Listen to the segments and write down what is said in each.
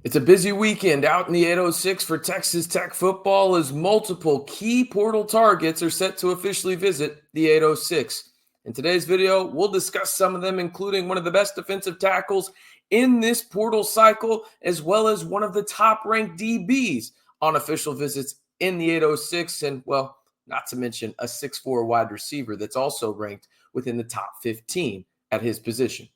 It's a busy weekend out in the 806 for Texas Tech football as multiple key portal targets are set to officially visit the 806. In today's video, we'll discuss some of them, including one of the best defensive tackles in this portal cycle, as well as one of the top-ranked DBs on official visits in the 806, and, well, not to mention a 6'4 wide receiver that's also ranked within the top 15 at his position.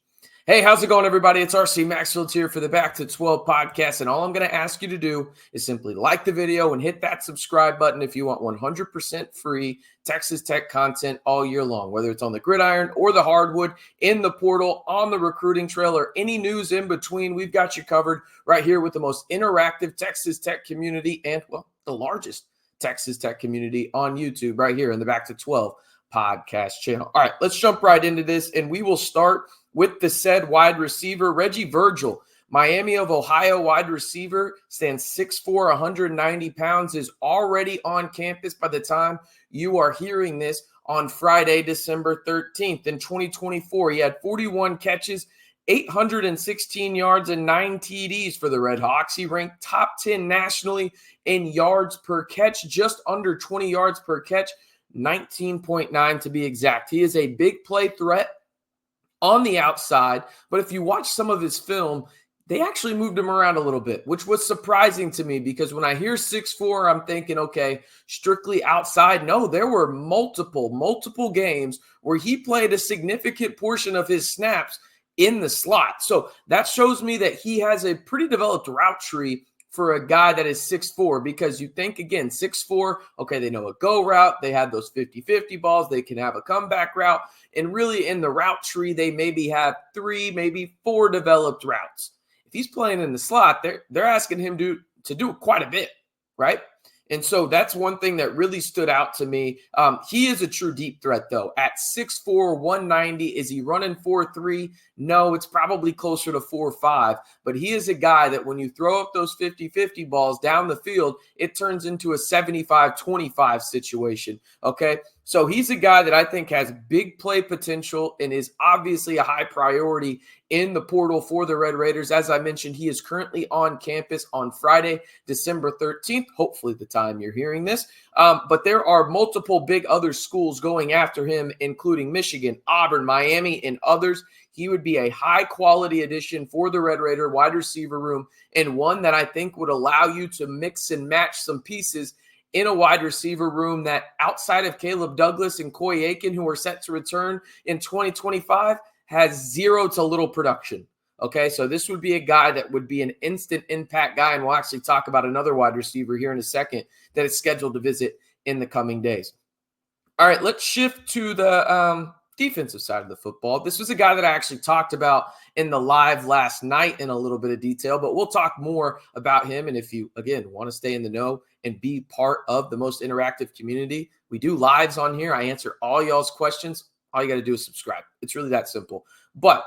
Hey, how's it going, everybody? It's RC Maxfield here for the Back to 12 podcast, and all I'm going to ask you to do is simply like the video and hit that subscribe button if you want 100% free Texas Tech content all year long, whether it's on the gridiron or the hardwood, in the portal, on the recruiting trail, or any news in between. We've got you covered right here with the most interactive Texas Tech community and, well, the largest Texas Tech community on YouTube right here in the Back to 12 podcast channel. All right, let's jump right into this, and we will start with the said wide receiver, Reggie Virgil. Miami of Ohio wide receiver, stands 6'4", 190 pounds, is already on campus by the time you are hearing this on Friday, December 13th. In 2024, he had 41 catches, 816 yards, and 9 TDs for the Red Hawks. He ranked top 10 nationally in yards per catch, just under 20 yards per catch, 19.9 to be exact. He is a big play threat on the outside, but if you watch some of his film, they actually moved him around a little bit, which was surprising to me because when I hear 6'4", I'm thinking, okay, strictly outside. No, there were multiple games where he played a significant portion of his snaps in the slot. So that shows me that he has a pretty developed route tree for a guy that is 6'4", because you think, again, 6'4", okay, they know a go route. They have those 50-50 balls. They can have a comeback route. And really in the route tree, they maybe have 3, maybe 4 developed routes. If he's playing in the slot, they're asking him to do quite a bit, right? And so that's one thing that really stood out to me. He is a true deep threat, though. At 6'4", 190, is he running 4.3? No, it's probably closer to 4.5. But he is a guy that when you throw up those 50-50 balls down the field, it turns into a 75-25 situation, okay? So he's a guy that I think has big play potential and is obviously a high priority in the portal for the Red Raiders. As I mentioned, he is currently on campus on Friday, December 13th, hopefully the time you're hearing this. But there are multiple big other schools going after him, including Michigan, Auburn, Miami, and others. He would be a high-quality addition for the Red Raider wide receiver room, and one that I think would allow you to mix and match some pieces in a wide receiver room that, outside of Caleb Douglas and Coy Aiken, who are set to return in 2025, has zero to little production. Okay, so this would be a guy that would be an instant impact guy, and we'll actually talk about another wide receiver here in a second that is scheduled to visit in the coming days. All right, let's shift to the defensive side of the football. This was a guy that I actually talked about in the live last night in a little bit of detail, but we'll talk more about him. And if you, again, want to stay in the know and be part of the most interactive community, we do lives on here. I answer all y'all's questions. All you got to do is subscribe. It's really that simple. But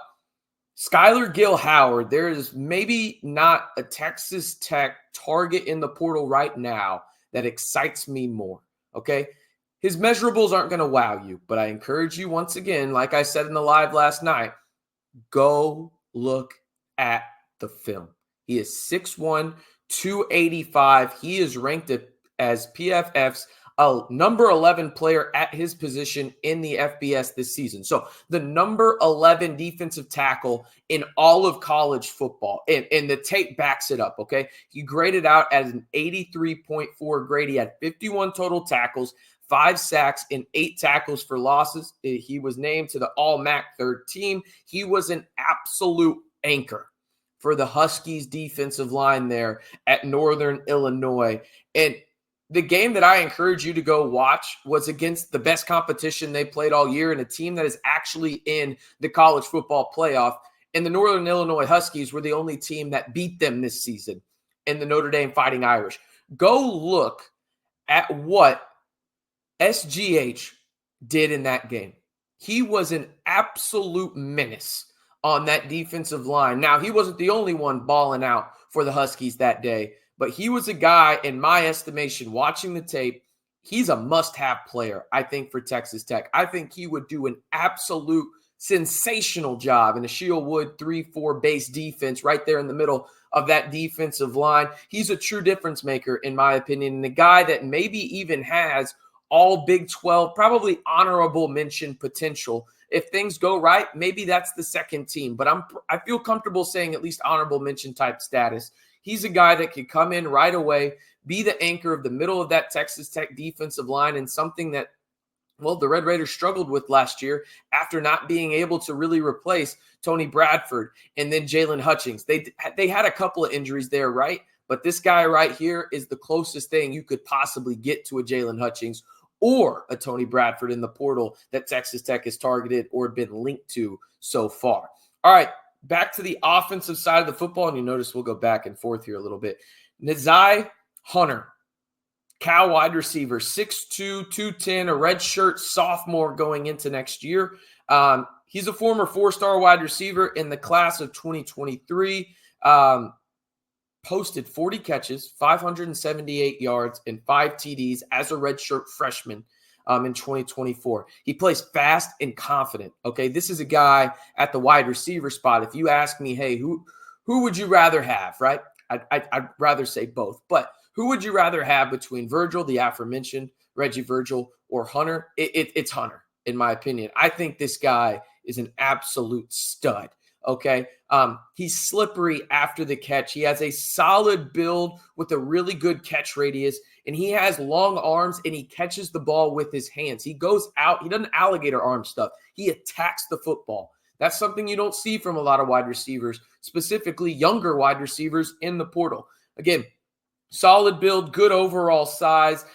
Skylar Gill-Howard, there is maybe not a Texas Tech target in the portal right now that excites me more, okay? His measurables aren't going to wow you, but I encourage you once again, like I said in the live last night, go look at the film. He is 6'1", 285. He is ranked as PFF's number 11 player at his position in the FBS this season. So the number 11 defensive tackle in all of college football. And the tape backs it up, okay? He graded out as an 83.4 grade. He had 51 total tackles, 5 sacks, and 8 tackles for losses. He was named to the All-MAC third team. He was an absolute anchor for the Huskies defensive line there at Northern Illinois. And the game that I encourage you to go watch was against the best competition they played all year and a team that is actually in the college football playoff. And the Northern Illinois Huskies were the only team that beat them this season in the Notre Dame Fighting Irish. Go look at what SGH did in that game. He was an absolute menace on that defensive line. Now, he wasn't the only one balling out for the Huskies that day, but he was a guy, in my estimation, watching the tape, he's a must-have player, I think, for Texas Tech. I think he would do an absolute sensational job in a Shield Wood 3-4 base defense right there in the middle of that defensive line. He's a true difference maker, in my opinion, and a guy that maybe even has all Big 12, probably honorable mention potential. If things go right, maybe that's the second team, but I feel comfortable saying at least honorable mention type status. He's a guy that could come in right away, be the anchor of the middle of that Texas Tech defensive line, and something that, well, the Red Raiders struggled with last year after not being able to really replace Tony Bradford and then Jalen Hutchings. They had a couple of injuries there, right? But this guy right here is the closest thing you could possibly get to a Jalen Hutchings or a Tony Bradford in the portal that Texas Tech has targeted or been linked to so far. All right, back to the offensive side of the football, and you notice we'll go back and forth here a little bit. Nizai Hunter, Cal wide receiver, 6'2", 210, a redshirt sophomore going into next year. He's a former four-star wide receiver in the class of 2023. Posted 40 catches, 578 yards, and 5 TDs as a redshirt freshman in 2024. He plays fast and confident. Okay, this is a guy at the wide receiver spot. If you ask me, hey, who would you rather have, right? I'd rather say both. But who would you rather have between Virgil, the aforementioned Reggie Virgil, or Hunter? It's Hunter, in my opinion. I think this guy is an absolute stud. Okay. He's slippery after the catch. He has a solid build with a really good catch radius, and he has long arms, and he catches the ball with his hands. He goes out. He doesn't alligator arm stuff. He attacks the football. That's something you don't see from a lot of wide receivers, specifically younger wide receivers in the portal. Again, solid build, good overall size.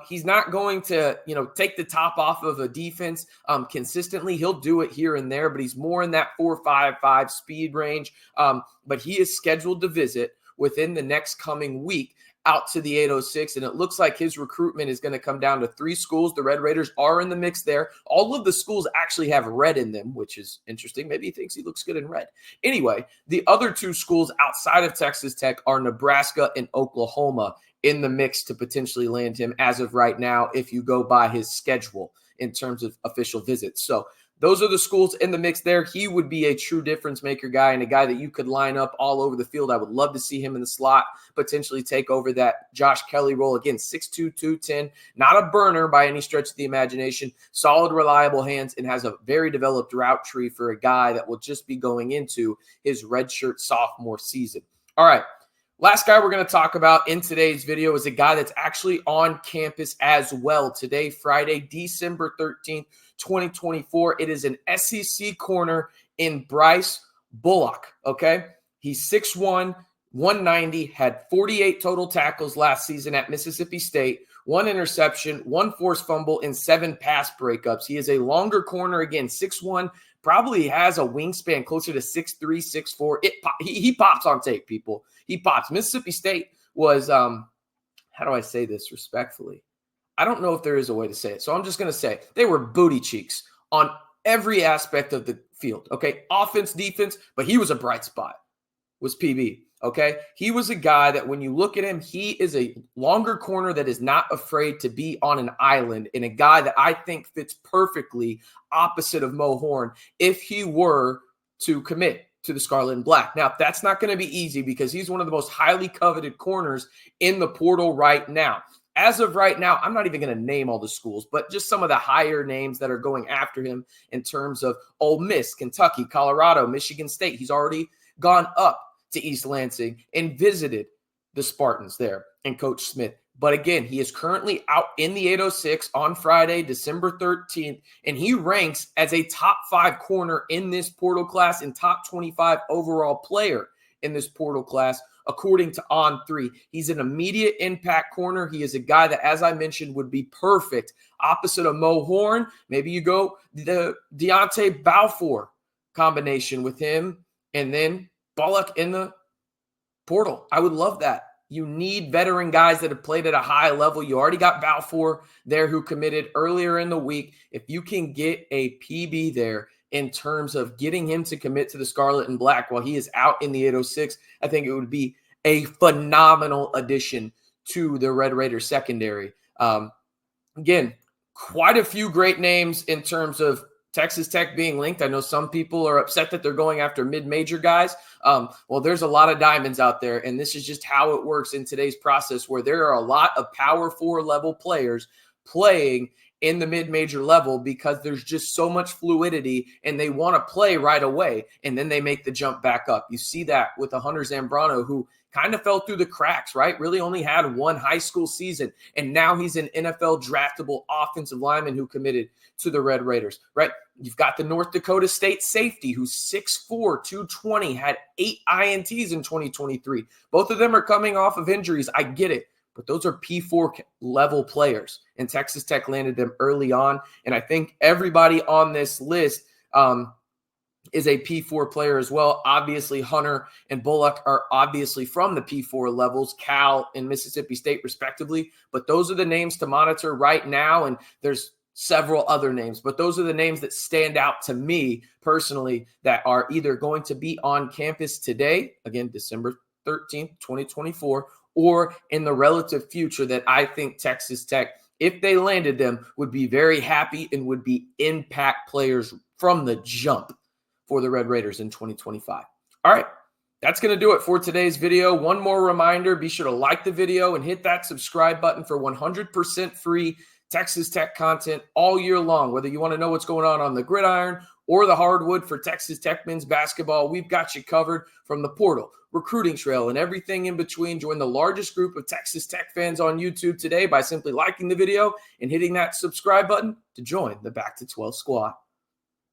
He's not going to, take the top off of a defense consistently. He'll do it here and there, but he's more in that 4.55 speed range. But he is scheduled to visit within the next coming week out to the 806, and it looks like his recruitment is going to come down to 3 schools. The Red Raiders are in the mix there. All of the schools actually have red in them, which is interesting. Maybe he thinks he looks good in red. Anyway, the other 2 schools outside of Texas Tech are Nebraska and Oklahoma in the mix to potentially land him as of right now if you go by his schedule in terms of official visits. So those are the schools in the mix there. He would be a true difference maker guy and a guy that you could line up all over the field. I would love to see him in the slot, potentially take over that Josh Kelly role. Again, 6'2", 210, not a burner by any stretch of the imagination, solid, reliable hands, and has a very developed route tree for a guy that will just be going into his redshirt sophomore season. All right. Last guy we're going to talk about in today's video is a guy that's actually on campus as well today, Friday, December 13th, 2024. It is an SEC corner in Bryce Bullock, okay? He's 6'1", 190, had 48 total tackles last season at Mississippi State, 1 interception, 1 forced fumble, and 7 pass breakups. He is a longer corner, again, 6'1", probably has a wingspan closer to 6'3", 6'4". He pops on tape, people. He pops. Mississippi State was, how do I say this respectfully? I don't know if there is a way to say it, so I'm just going to say they were booty cheeks on every aspect of the field, okay? Offense, defense, but he was a bright spot, was PB, okay? He was a guy that when you look at him, he is a longer corner that is not afraid to be on an island, and a guy that I think fits perfectly opposite of Mo Horn if he were to commit to the Scarlet and Black. Now, that's not going to be easy because he's one of the most highly coveted corners in the portal right now. As of right now, I'm not even going to name all the schools, but just some of the higher names that are going after him in terms of Ole Miss, Kentucky, Colorado, Michigan State. He's already gone up to East Lansing and visited the Spartans there and Coach Smith. But again, he is currently out in the 806 on Friday, December 13th, and he ranks as a top 5 corner in this portal class and top 25 overall player in this portal class, according to On3. He's an immediate impact corner. He is a guy that, as I mentioned, would be perfect opposite of Mo Horn. Maybe you go the Deontay Balfour combination with him and then Bullock in the portal. I would love that. You need veteran guys that have played at a high level. You already got Balfour there who committed earlier in the week. If you can get a PB there in terms of getting him to commit to the Scarlet and Black while he is out in the 806, I think it would be a phenomenal addition to the Red Raider secondary. Again, quite a few great names in terms of Texas Tech being linked. I know some people are upset that they're going after mid-major guys. Well, there's a lot of diamonds out there, and this is just how it works in today's process, where there are a lot of Power 4 level players playing in the mid-major level because there's just so much fluidity, and they want to play right away, and then they make the jump back up. You see that with a Hunter Zambrano, who kind of fell through the cracks, right? Really only had one high school season, and now he's an NFL draftable offensive lineman who committed to the Red Raiders, right? You've got the North Dakota State safety who's 6'4", 220, had 8 INTs in 2023. Both of them are coming off of injuries. I get it, but those are P4 level players, and Texas Tech landed them early on. And I think everybody on this list is a P4 player as well. Obviously, Hunter and Bullock are obviously from the P4 levels, Cal and Mississippi State respectively. But those are the names to monitor right now, and there's several other names. But those are the names that stand out to me personally that are either going to be on campus today, again, December 13th, 2024, or in the relative future that I think Texas Tech, if they landed them, would be very happy and would be impact players from the jump for the Red Raiders in 2025. All right, that's going to do it for today's video. One more reminder, be sure to like the video and hit that subscribe button for 100% free Texas Tech content all year long. Whether you want to know what's going on the gridiron or the hardwood for Texas Tech men's basketball, we've got you covered from the portal, recruiting trail, and everything in between. Join the largest group of Texas Tech fans on YouTube today by simply liking the video and hitting that subscribe button to join the Back to 12 squad.